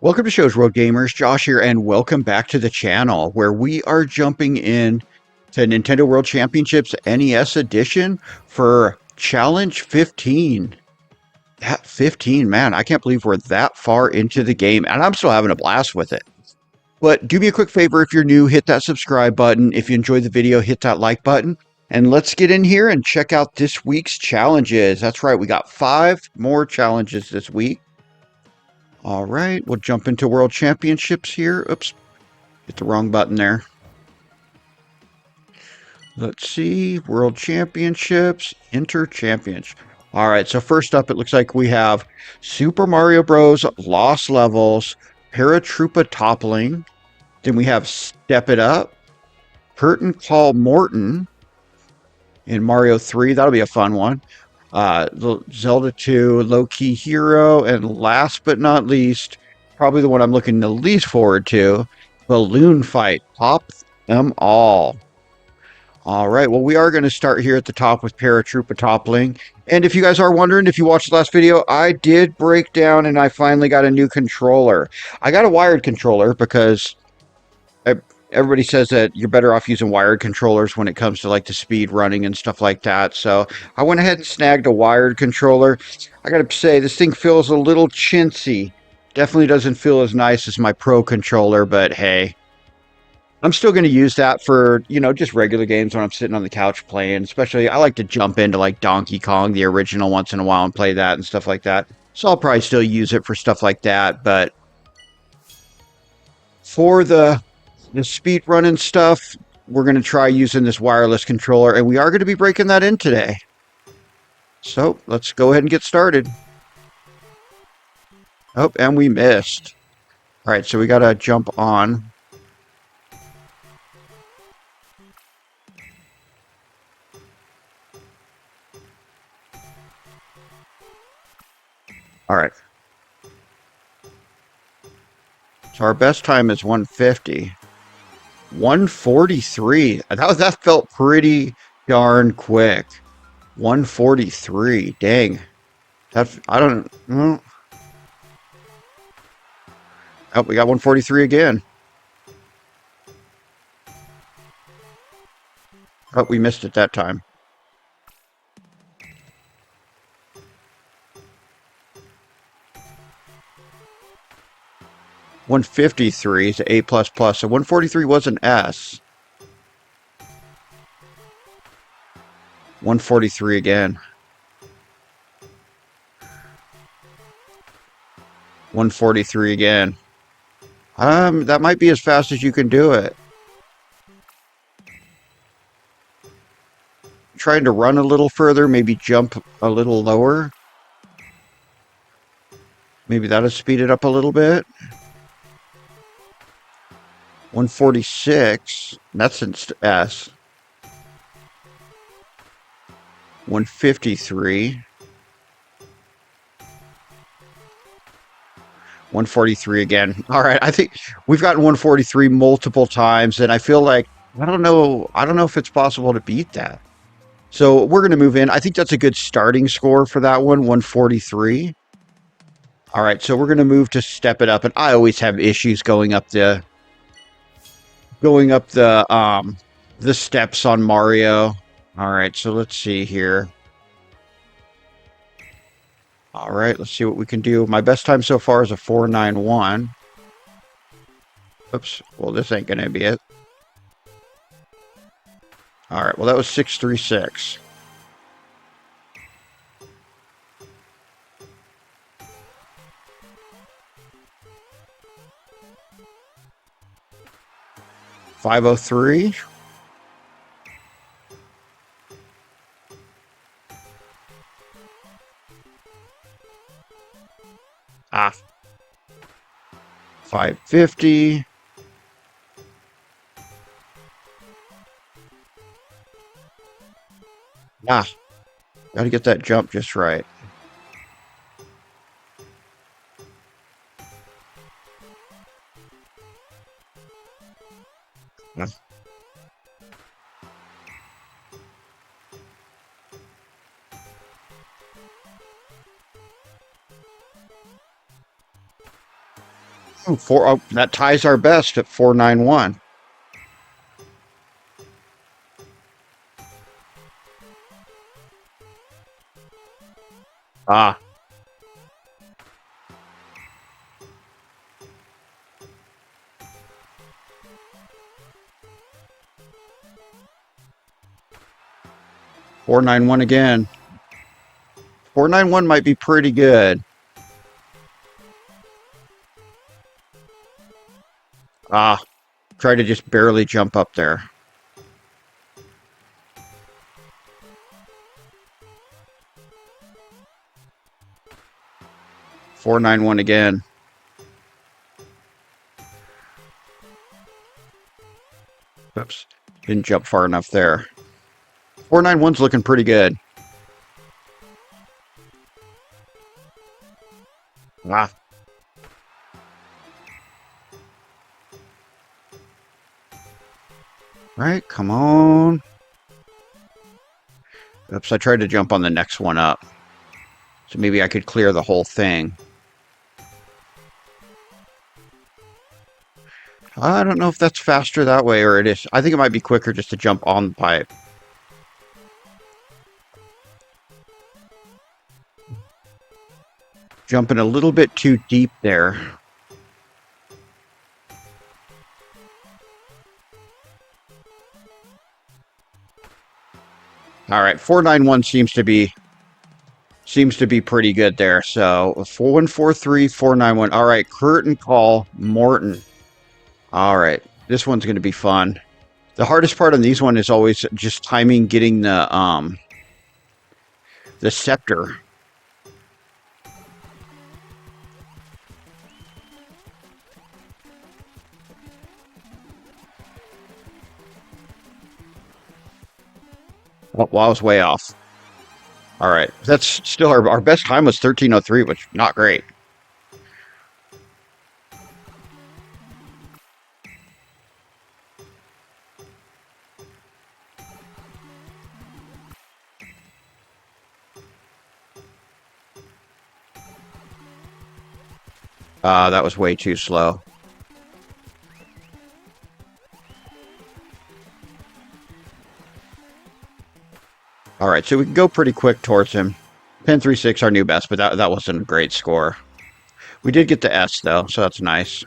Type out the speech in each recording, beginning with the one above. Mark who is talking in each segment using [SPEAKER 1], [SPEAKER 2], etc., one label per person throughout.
[SPEAKER 1] Welcome to Shows World Gamers. Josh here, and welcome back to the channel where we are jumping in to Nintendo World Championships NES Edition for Challenge 15. That 15, man, I can't believe we're that far into the game, and I'm still having a blast with it. But do me a quick favor, if you're new, hit that subscribe button. If you enjoyed the video, hit that like button. And let's get in here and check out this week's challenges. That's right, we got 5 more challenges this week. All right, we'll jump into World Championships here. Oops, hit the wrong button there. Let's see, World Championships, Enter Champions. All right, so first up, it looks like we have Super Mario Bros. Lost Levels, Paratroopa Toppling. Then we have Step It Up, Curtain Call Morton in Mario 3. That'll be a fun one. Zelda 2, Low Key Hero, and last but not least, probably the one I'm looking the least forward to, Balloon Fight. Pop them all. All right, well, we are going to start here at the top with Paratroopa Toppling. And if you guys are wondering, if you watched the last video, I did break down and I finally got a new controller. I got a wired controller because everybody says that you're better off using wired controllers when it comes to like the speed running and stuff like that. So I went ahead and snagged a wired controller. I gotta say, this thing feels a little chintzy. Definitely doesn't feel as nice as my Pro controller, but hey, I'm still going to use that for, just regular games when I'm sitting on the couch playing. Especially, I like to jump into like Donkey Kong, the original, once in a while and play that and stuff like that. So I'll probably still use it for stuff like that. But for the speed running stuff, we're going to try using this wireless controller, and we are going to be breaking that in today. So let's go ahead and get started. Oh, and we missed. All right, so we got to jump on. All right. So our best time is 150. 143. That felt pretty darn quick. 143. Dang. I don't know. Oh, we got 143 again. Oh, we missed it that time. $153 is A++, so 143 was an S. 143 again. 143 again. That might be as fast as you can do it. Trying to run a little further, maybe jump a little lower. Maybe that'll speed it up a little bit. 146, that's an S. 153. 143 again. All right, I think we've gotten 143 multiple times, and I feel like I don't know if it's possible to beat that. So we're going to move in. I think that's a good starting score for that one, 143. All right, so we're going to move to Step It Up, and I always have issues going up the steps on Mario. All right, so let's see here. All right, let's see what we can do. My best time so far is a 491. Oops, well, this ain't going to be it. All right, well, that was 636. $503. Ah. 550. Ah. Gotta get that jump just right. Ah. Ooh, that ties our best at 491. Ah, 491 again. 491 might be pretty good. Ah, try to just barely jump up there. 491 again. Oops, didn't jump far enough there. 491's looking pretty good. Ah, right, come on. Oops, I tried to jump on the next one up. So maybe I could clear the whole thing. I don't know if that's faster that way or it is. I think it might be quicker just to jump on the pipe. Jumping a little bit too deep there. All right, 491 seems to be pretty good there. So 4143 491. All right, curtain call Morton. All right, this one's going to be fun. The hardest part on these one is always just timing getting the scepter. Oh, well, I was way off. All right, that's still our best time was 1303, which not great. That was way too slow. All right, so we can go pretty quick towards him. 1036 our new best, but that wasn't a great score. We did get the S though, so that's nice.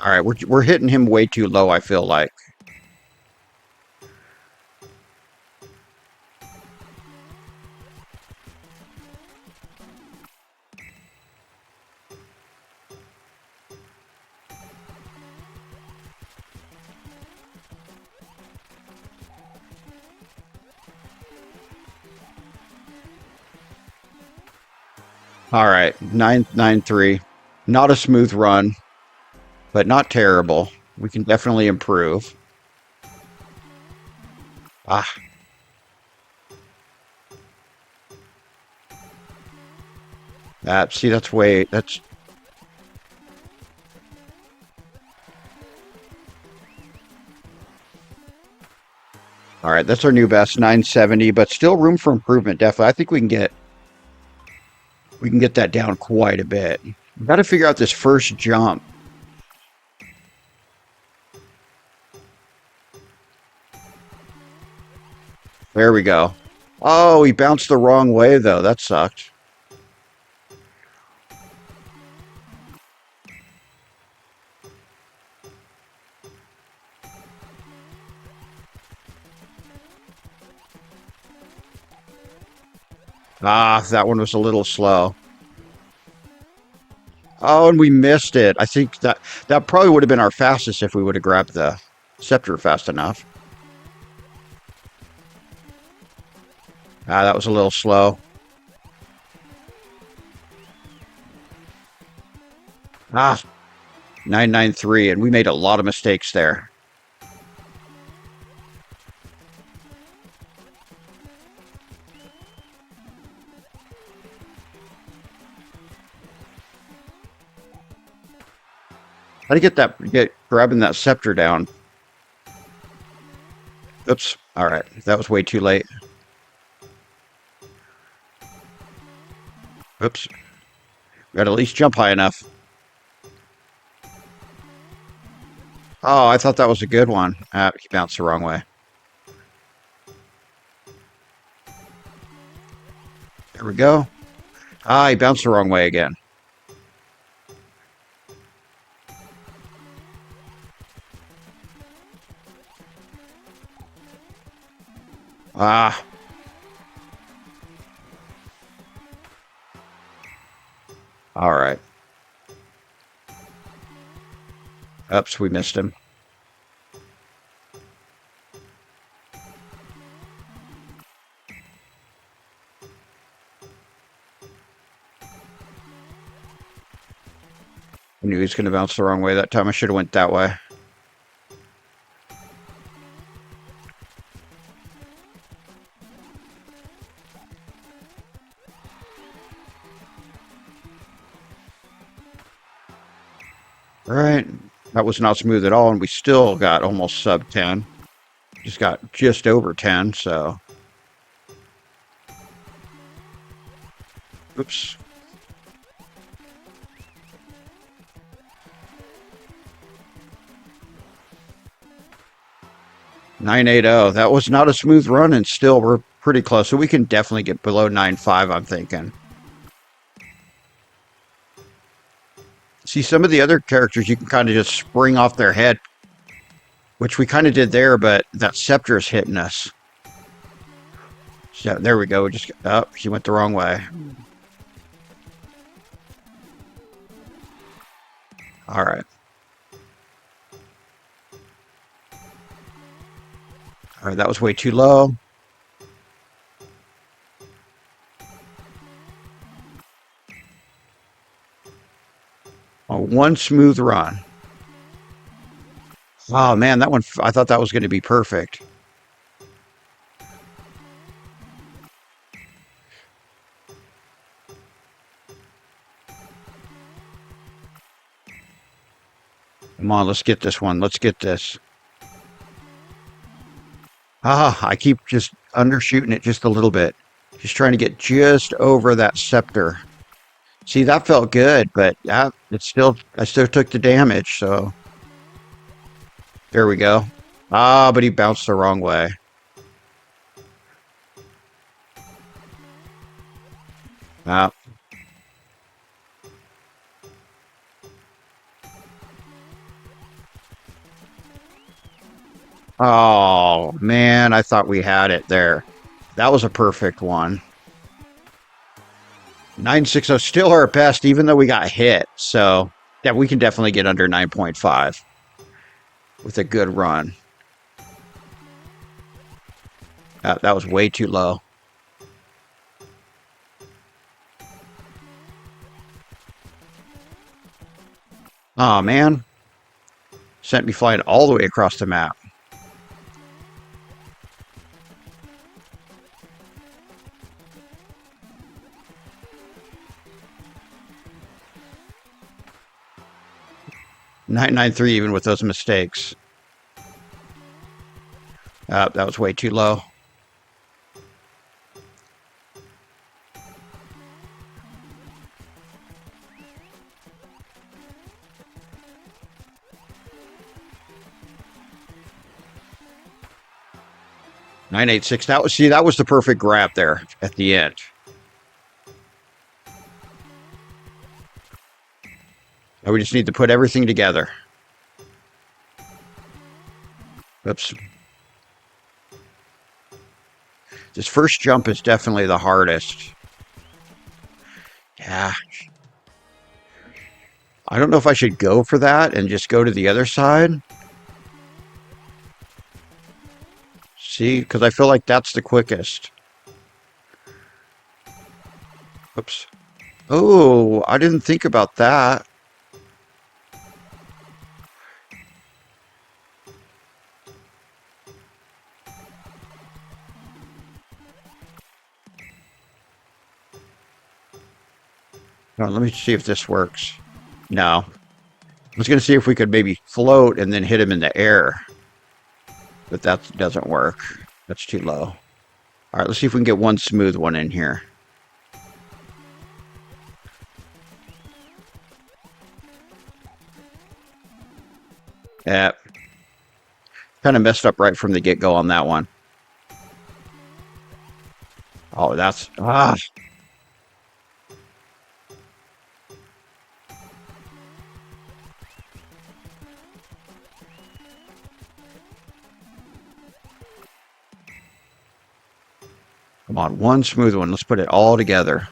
[SPEAKER 1] All right, we're hitting him way too low, I feel like. All right, 993. Not a smooth run, but not terrible. We can definitely improve. Ah, that's all right. That's our new best, 970, but still room for improvement. Definitely, I think we can get that down quite a bit. We've got to figure out this first jump. There we go. Oh, he bounced the wrong way though. That sucked. Ah, that one was a little slow. Oh, and we missed it. I think that probably would have been our fastest if we would have grabbed the scepter fast enough. Ah, that was a little slow. Ah, 993, and we made a lot of mistakes there. How to get grabbing that scepter down? Oops. All right, that was way too late. Oops. Gotta at least jump high enough. Oh, I thought that was a good one. He bounced the wrong way. There we go. He bounced the wrong way again. Ah, all right. Oops, we missed him. I knew he was going to bounce the wrong way that time. I should have went that way. All right. That was not smooth at all, and we still got almost sub 10. Just got just over 10, so. Oops. 980. That was not a smooth run, and still we're pretty close. So we can definitely get below 9.5, I'm thinking. See, some of the other characters, you can kind of just spring off their head, which we kind of did there, but that scepter is hitting us. So there we go. Just he went the wrong way. All right. All right, that was way too low. Oh, one smooth run. Oh man, that one, I thought that was going to be perfect. Come on, let's get this one. Let's get this. I keep just undershooting it just a little bit. Just trying to get just over that scepter. See, that felt good, but I still took the damage, so. There we go. But he bounced the wrong way. Ah. Oh, man, I thought we had it there. That was a perfect one. 960 still our best, even though we got hit. So, yeah, we can definitely get under 9.5 with a good run. That was way too low. Oh, man. Sent me flying all the way across the map. $993 even with those mistakes. That was way too low. $986. That was the perfect grab there at the end. Now we just need to put everything together. Oops. This first jump is definitely the hardest. Yeah. I don't know if I should go for that and just go to the other side. See, because I feel like that's the quickest. Oops. Oh, I didn't think about that. Now, let me see if this works. No. I was going to see if we could maybe float and then hit him in the air. But that doesn't work. That's too low. All right, let's see if we can get one smooth one in here. Yeah, kind of messed up right from the get-go on that one. Oh, that's come on, one smooth one. Let's put it all together.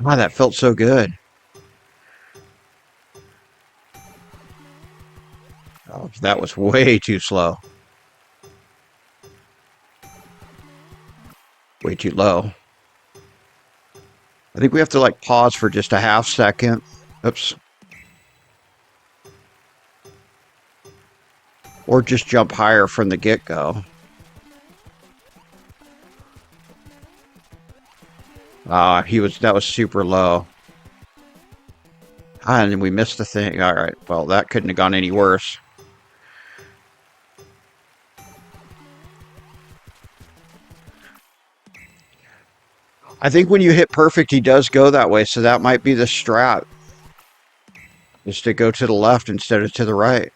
[SPEAKER 1] Ah, that felt so good. Oh, that was way too slow. Way too low. I think we have to like pause for just a half second. Oops. Or just jump higher from the get-go. That was super low. Ah, and we missed the thing. All right. Well, that couldn't have gone any worse. I think when you hit perfect, he does go that way. So that might be the strat, is to go to the left instead of to the right.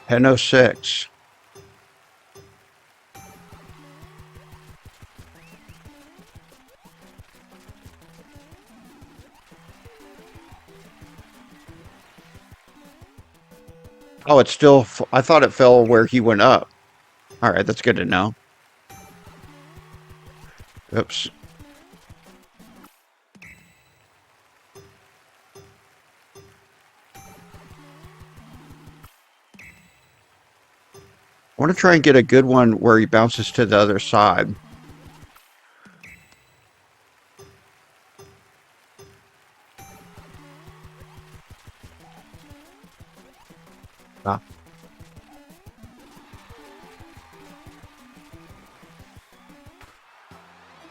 [SPEAKER 1] Ten 06. Oh, it's still. I thought it fell where he went up. All right, that's good to know. Oops. I want to try and get a good one where he bounces to the other side. Ah.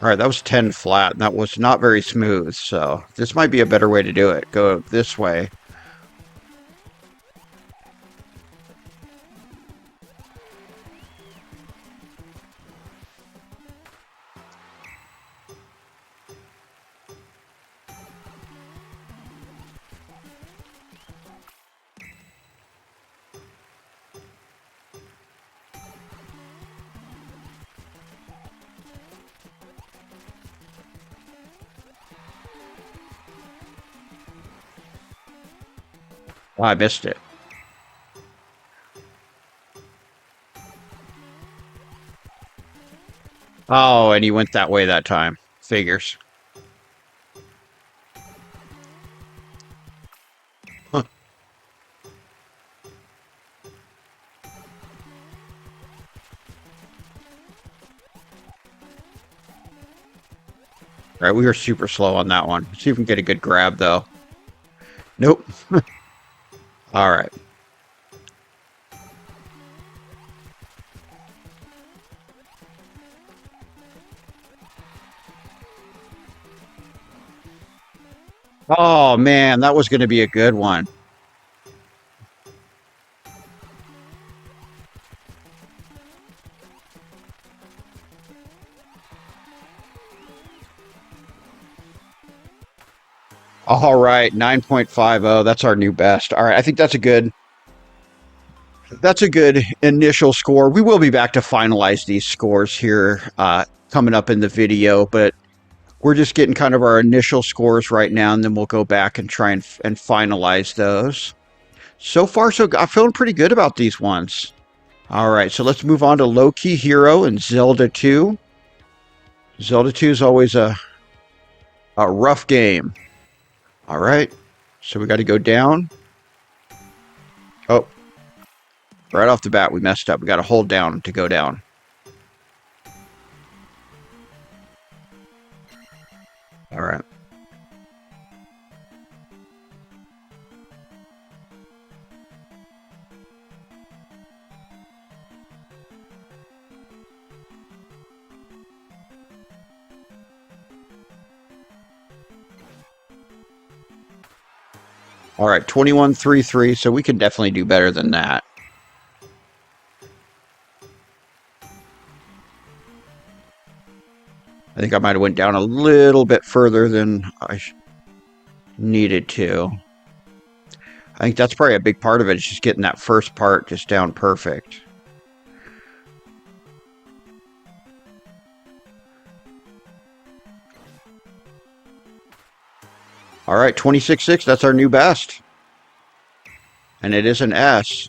[SPEAKER 1] All right, that was 10 flat, and that was not very smooth. So this might be a better way to do it. Go this way. Oh, I missed it. Oh, and he went that way that time. Figures. Huh. All right, we were super slow on that one. Let's see if we can get a good grab, though. Nope. All right. Oh, man, that was going to be a good one. All right, 9.50. That's our new best. All right, I think that's a good initial score. We will be back to finalize these scores here coming up in the video, but we're just getting kind of our initial scores right now, and then we'll go back and try and finalize those. So far, so I'm feeling pretty good about these ones. All right, so let's move on to Low Key Hero and Zelda 2. Zelda 2 is always a rough game. All right, so we got to go down. Oh, right off the bat, we messed up. We got to hold down to go down. All right. All right, 21-3-3, so we can definitely do better than that. I think I might have went down a little bit further than I needed to. I think that's probably a big part of it, is just getting that first part just down perfect. All right, 26-6, that's our new best. And it is an S.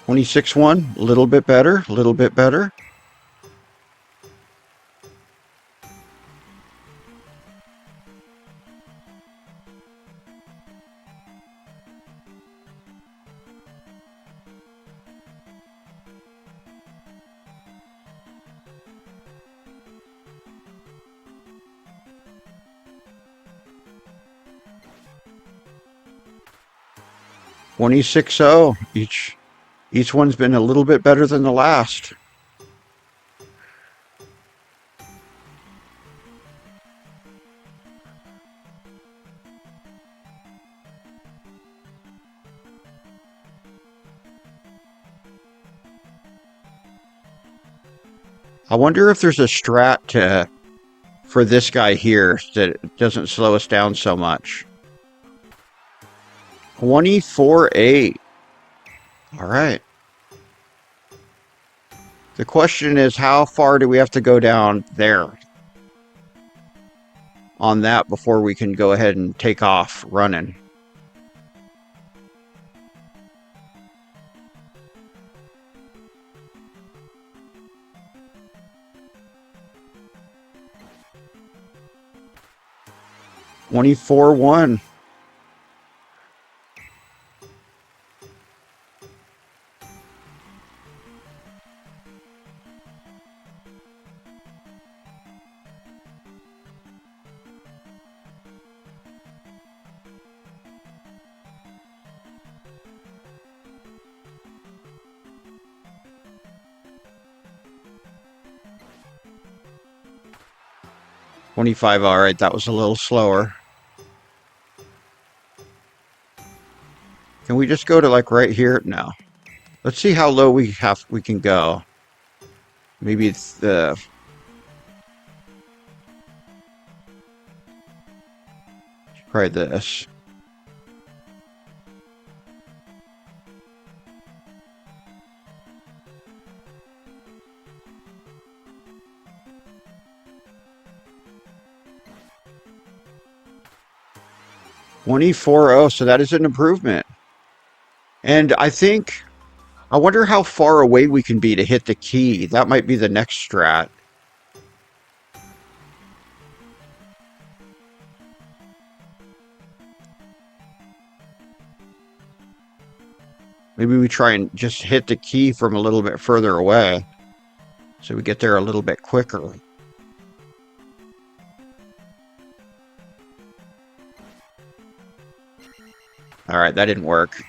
[SPEAKER 1] $26-1, a little bit better, a little bit better. $26-0. Each one's been a little bit better than the last. I wonder if there's a strat for this guy here that doesn't slow us down so much. 24-8. All right. The question is, how far do we have to go down there on that before we can go ahead and take off running? $24-1. $25. All right, that was a little slower. Can we just go to like right here? No. Let's see how low we can go. Maybe it's the try this. $24-0, so that is an improvement. And I wonder how far away we can be to hit the key. That might be the next strat. Maybe we try and just hit the key from a little bit further away, so we get there a little bit quicker. All right, that didn't work.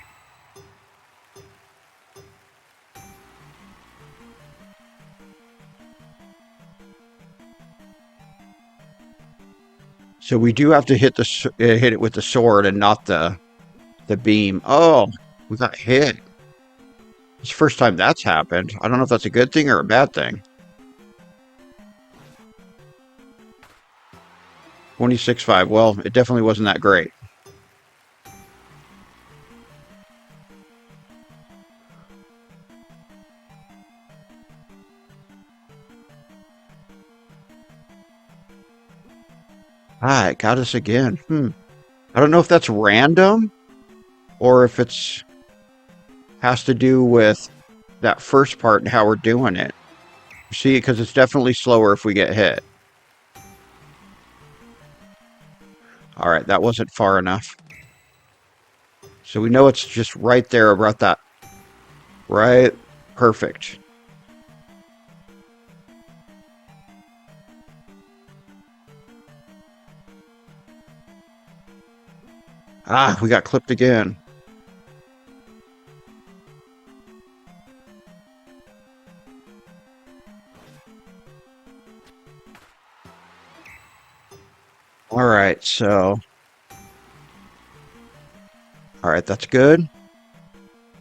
[SPEAKER 1] So we do have to hit it with the sword and not the beam. Oh, we got hit. It's the first time that's happened. I don't know if that's a good thing or a bad thing. 26-5. Well, it definitely wasn't that great. Ah, it got us again. I don't know if that's random or if it's has to do with that first part and how we're doing it. See, because it's definitely slower if we get hit. All right, that wasn't far enough. So we know it's just right there about that. Right? Perfect. Ah, we got clipped again. All right, so all right, that's good.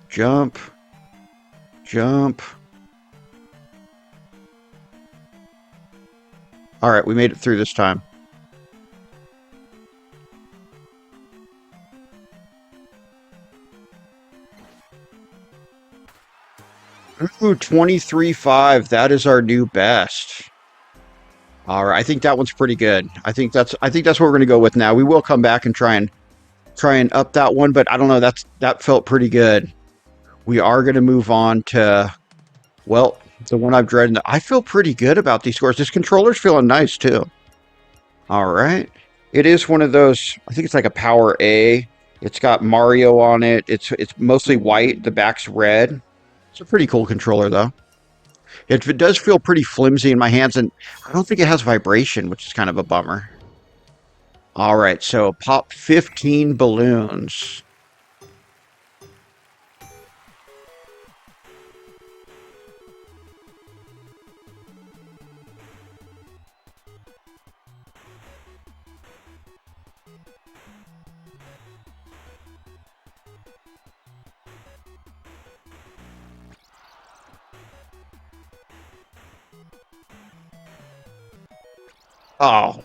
[SPEAKER 1] Jump, jump. All right, we made it through this time. Ooh, 23.5. That is our new best. All right, I think that one's pretty good. I think that's what we're gonna go with now. We will come back and try and up that one, but I don't know. That felt pretty good. We are gonna move on to well, the one I've dreaded. I feel pretty good about these scores. This controller's feeling nice too. All right. It is one of those, I think it's like a Power A. It's got Mario on it. It's mostly white. The back's red. It's a pretty cool controller though. It does feel pretty flimsy in my hands, and I don't think it has vibration, which is kind of a bummer. All right, so pop 15 balloons. Oh,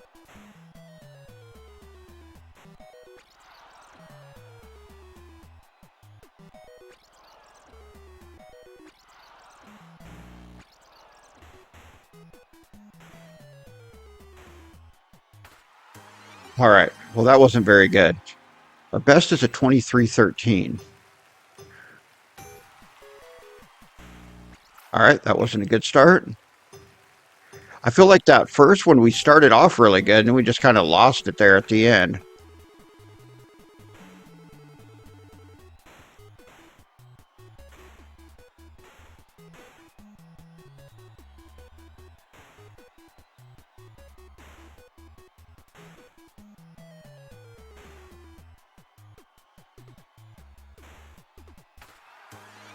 [SPEAKER 1] all right. Well, that wasn't very good. Our best is a 2313. All right, that wasn't a good start. I feel like that first one we started off really good and we just kind of lost it there at the end.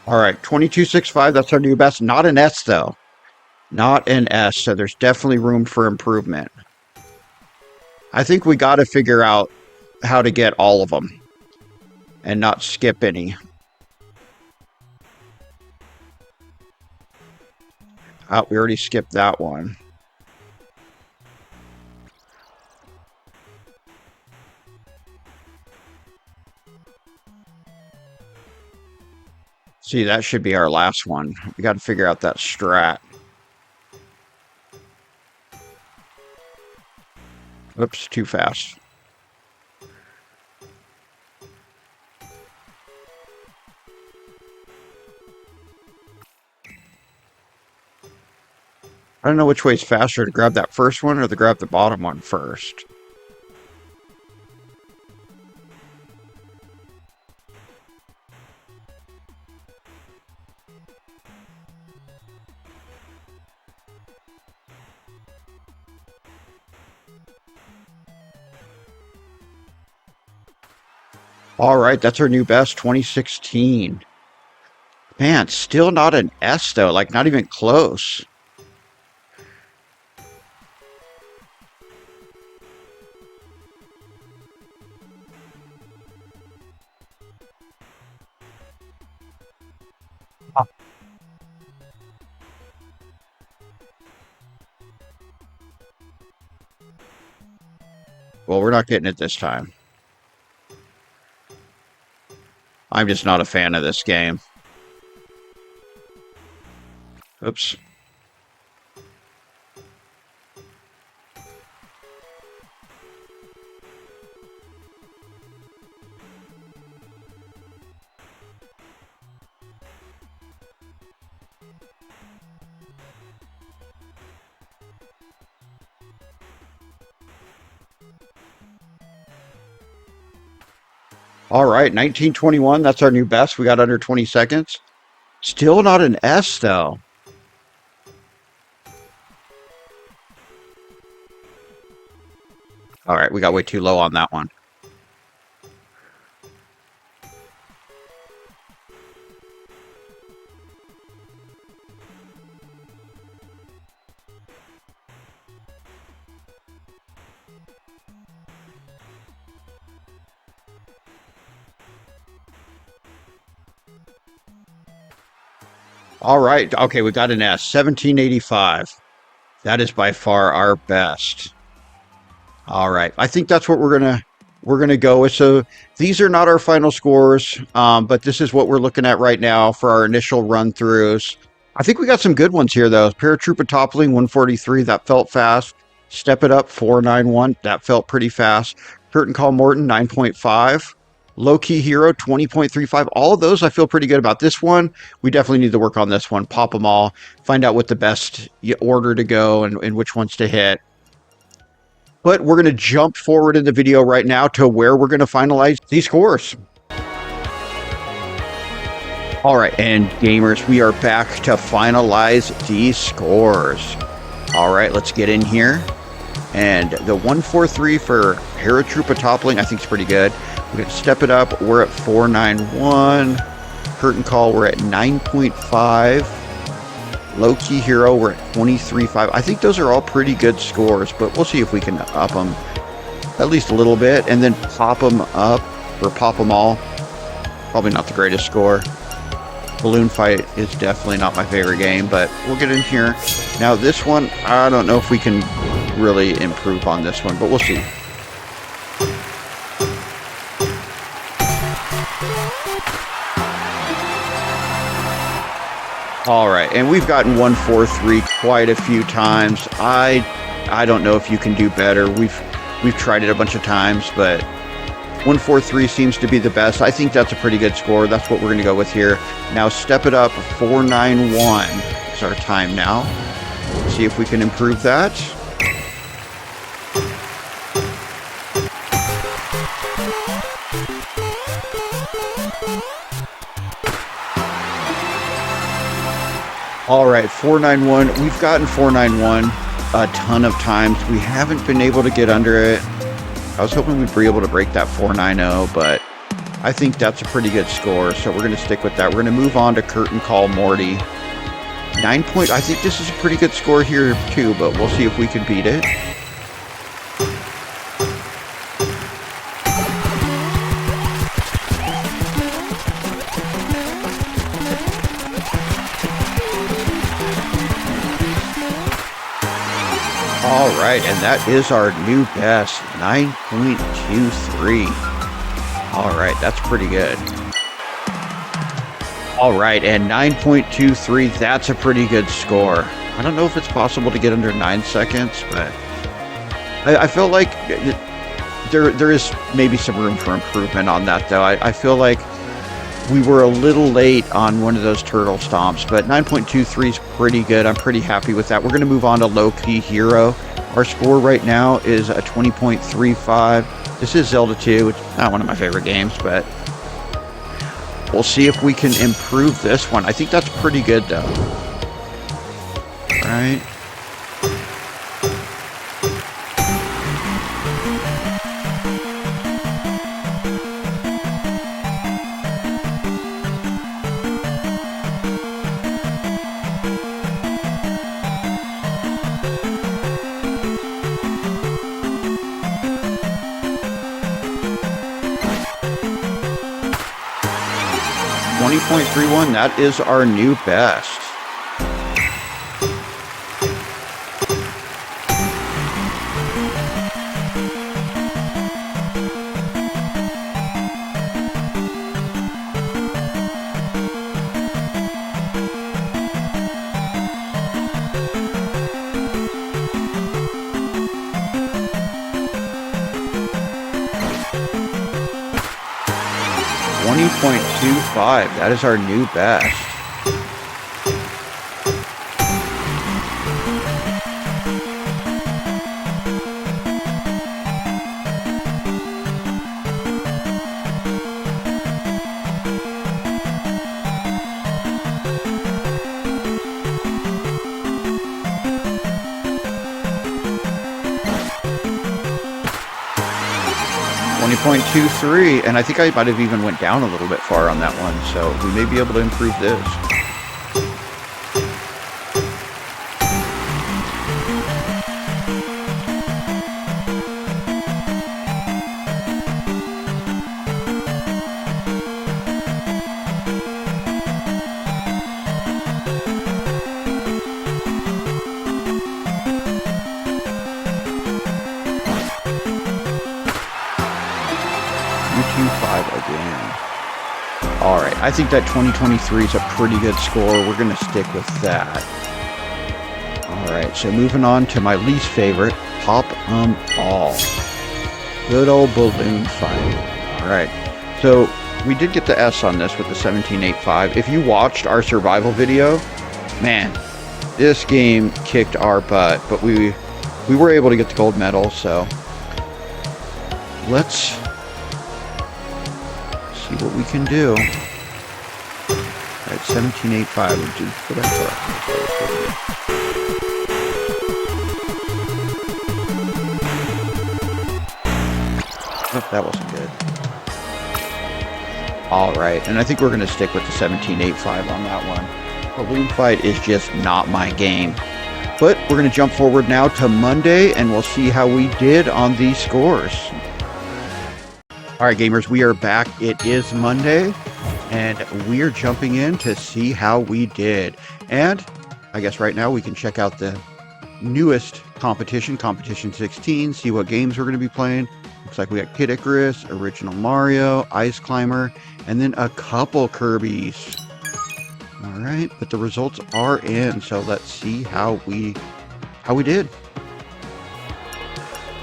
[SPEAKER 1] All right, 2265, that's our new best. Not an S though. Not an S, so there's definitely room for improvement. I think we got to figure out how to get all of them and not skip any. Oh, we already skipped that one. See, that should be our last one. We got to figure out that strat. Oops, too fast. I don't know which way is faster to grab that first one or to grab the bottom one first. All right, that's our new best, 2016. Man, still not an S though, like not even close. Well, we're not getting it this time. I'm just not a fan of this game. Oops. All right, 1921, that's our new best. We got under 20 seconds. Still not an S though. All right, we got way too low on that one. All right. Okay, we got an S. 1785. That is by far our best. All right. I think that's what we're gonna go with. So these are not our final scores, but this is what we're looking at right now for our initial run throughs. I think we got some good ones here though. Paratrooper toppling 143, that felt fast. Step it up 491, that felt pretty fast. Curtain Call Morton 9.5. Low Key Hero 20.35. All of those I feel pretty good about. This one, we definitely need to work on this one. Pop them all, find out what the best order to go and which ones to hit. But we're going to jump forward in the video right now to where we're going to finalize these scores. All right, and gamers, we are back to finalize these scores. All right, let's get in here. And the 143 for Paratrooper toppling, I think is pretty good. We're going to step it up. We're at 491. Curtain Call, we're at 9.5. Low Key Hero, we're at 23.5. I think those are all pretty good scores, but we'll see if we can up them at least a little bit and then pop them up or pop them all. Probably not the greatest score. Balloon Fight is definitely not my favorite game, but we'll get in here. Now this one, I don't know if we can really improve on this one, but we'll see. All right, and we've gotten 143 quite a few times. I don't know if you can do better. We've tried it a bunch of times, but 143 seems to be the best. I think that's a pretty good score. That's what we're going to go with here. Now step it up. 491 is our time now. Let's see if we can improve that. All right, 491. We've gotten 491 a ton of times. We haven't been able to get under it. I was hoping we'd be able to break that 490, but I think that's a pretty good score, so we're going to stick with that. We're going to move on to Curtain Call Morty. 9 point. I think this is a pretty good score here too, but we'll see if we can beat it. All right, and that is our new best, 9.23. All right, that's pretty good. All right, and 9.23, that's a pretty good score. I don't know if it's possible to get under 9 seconds, but I feel like there is maybe some room for improvement on that, though. I feel like we were a little late on one of those turtle stomps, but 9.23 is pretty good. I'm pretty happy with that. We're going to move on to Low Key Hero. Our score right now is a 20.35. This is Zelda 2. It's not one of my favorite games, but we'll see if we can improve this one. I think that's pretty good, though. All right. .31, that is our new best. .25, that is our new best. .23, and I think I might have even went down a little bit far on that one, so we may be able to improve this. 225 again. All right, I think that 2023 is a pretty good score. We're going to stick with that. All right, so moving on to my least favorite, Pop 'em All. Good old balloon fight. All right, so we did get the S on this with the 1785. If you watched our survival video, man, this game kicked our butt, but we were able to get the gold medal, so let's see what we can do. Alright, 1785, which is what I thought. Oh, that wasn't good. Alright, and I think we're going to stick with the 1785 on that one. Balloon fight is just not my game. But we're going to jump forward now to Monday, and we'll see how we did on these scores. Alright gamers, we are back. It is Monday, and we are jumping in to see how we did. And I guess right now we can check out the newest competition, Competition 16, see what games we're going to be playing. Looks like we got Kid Icarus, Original Mario, Ice Climber, and then a couple Kirbys. Alright, but the results are in, so let's see how we did.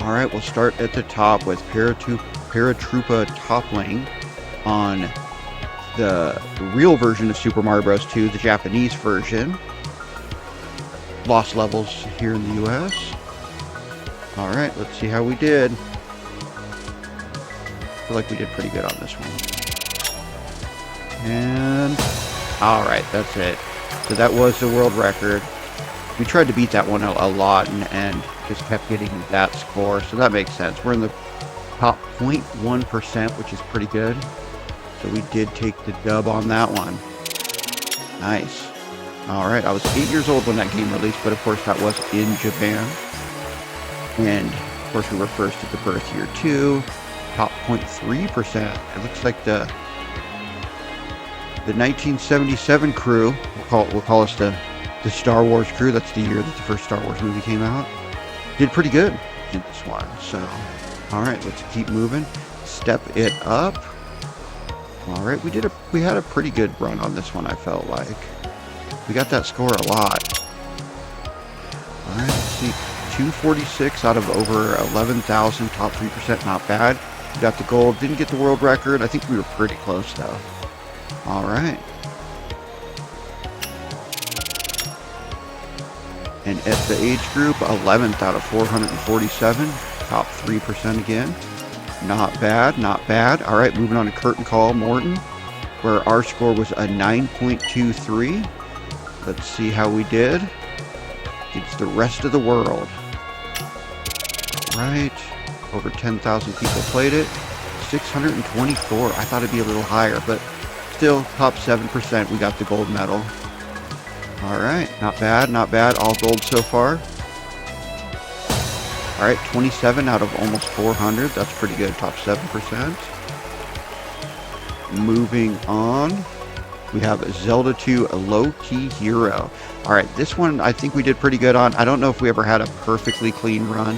[SPEAKER 1] Alright, we'll start at the top with Paratroopa toppling on the real version of Super Mario Bros. 2, the Japanese version. Lost levels here in the US. Alright, let's see how we did. I feel like we did pretty good on this one. And alright, that's it. So that was the world record. We tried to beat that one a lot and just kept getting that score, so that makes sense. We're in the top 0.1%, which is pretty good. So we did take the dub on that one. Nice. Alright, I was 8 years old when that game released, but of course that was in Japan. And of course we were first at the birth year too. Top 0.3%. It looks like the 1977 crew, we'll call us the Star Wars crew. That's the year that the first Star Wars movie came out. Did pretty good in this one. So, all right, let's keep moving. Step it up. All right, we had a pretty good run on this one. I felt like we got that score a lot. All right, let's see, 246 out of over 11,000. Top 3%, not bad. We got the gold. Didn't get the world record. I think we were pretty close though. All right. And at the age group, 11th out of 447. Top 3% again. Not bad, not bad. All right, moving on to Curtain Call Morton, where our score was a 9.23. Let's see how we did against the rest of the world. All right, over 10,000 people played it. 624. I thought it'd be a little higher, but still top 7%. We got the gold medal. All right, not bad, not bad. All gold so far. All right, 27 out of almost 400. That's pretty good. Top 7%. Moving on, we have Zelda 2, a low-key hero. All right, this one I think we did pretty good on. I don't know if we ever had a perfectly clean run,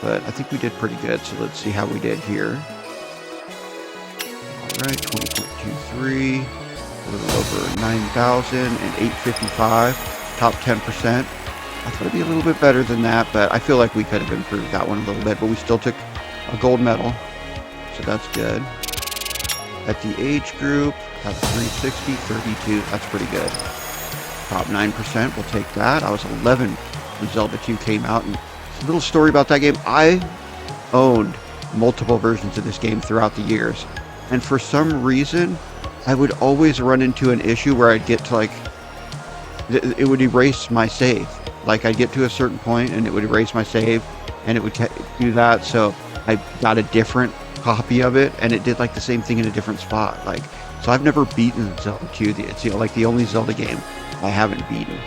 [SPEAKER 1] but I think we did pretty good. So let's see how we did here. All right, 20.23. A little over 9,000 and 855. Top 10%. I thought it'd be a little bit better than that, but I feel like we could have improved that one a little bit, but we still took a gold medal, so that's good. At the age group, have 360, 32, that's pretty good. Top 9%, we'll take that. I was 11 when Zelda 2 came out, and a little story about that game. I owned multiple versions of this game throughout the years, and for some reason, I would always run into an issue where I'd get to like, it would erase my save. Like I'd get to a certain point and it would erase my save and it would do that. So I got a different copy of it and it did like the same thing in a different spot. Like, so I've never beaten Zelda 2. It's like the only Zelda game I haven't beaten.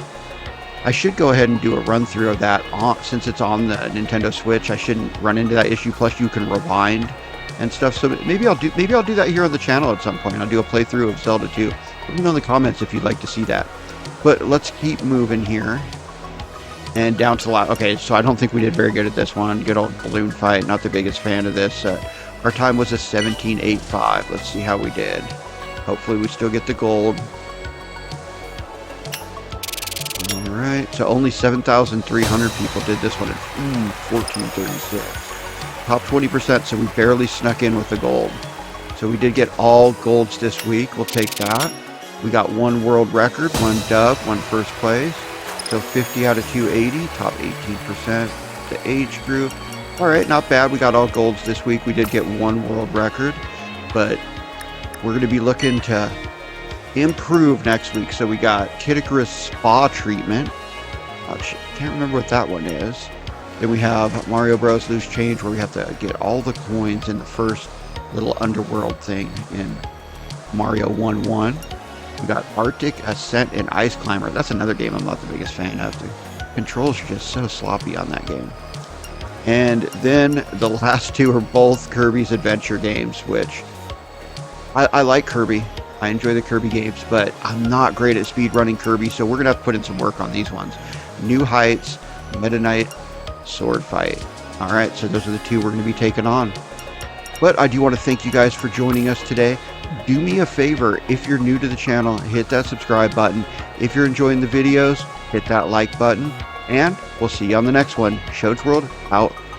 [SPEAKER 1] I should go ahead and do a run through of that since it's on the Nintendo Switch. I shouldn't run into that issue. Plus you can rewind and stuff. So maybe I'll do that here on the channel at some point. I'll do a playthrough of Zelda 2. Let me know in the comments if you'd like to see that. But let's keep moving here. And down to the last. Okay, so I don't think we did very good at this one. Good old balloon fight. Not the biggest fan of this. Our time was a 17.85. Let's see how we did. Hopefully we still get the gold. All right, so only 7,300 people did this one at 1436. Top 20%, so we barely snuck in with the gold. So we did get all golds this week. We'll take that. We got one world record, one dub, one first place. So 50 out of 280, top 18%. The age group. All right, not bad. We got all golds this week. We did get one world record, but we're going to be looking to improve next week. So we got Kitticarus Spa Treatment. Can't remember what that one is. Then we have Mario Bros. Loose Change, where we have to get all the coins in the first little underworld thing in Mario 1-1. We got Arctic Ascent and Ice Climber. That's another game I'm not the biggest fan of. The controls are just so sloppy on that game. And then the last two are both Kirby's Adventure games, which I like Kirby. I enjoy the Kirby games, but I'm not great at speedrunning Kirby, so we're going to have to put in some work on these ones. New Heights, Meta Knight, Sword Fight. All right, so those are the two we're going to be taking on. But I do want to thank you guys for joining us today. Do me a favor, if you're new to the channel, hit that subscribe button. If you're enjoying the videos, hit that like button. And we'll see you on the next one. Shows World out.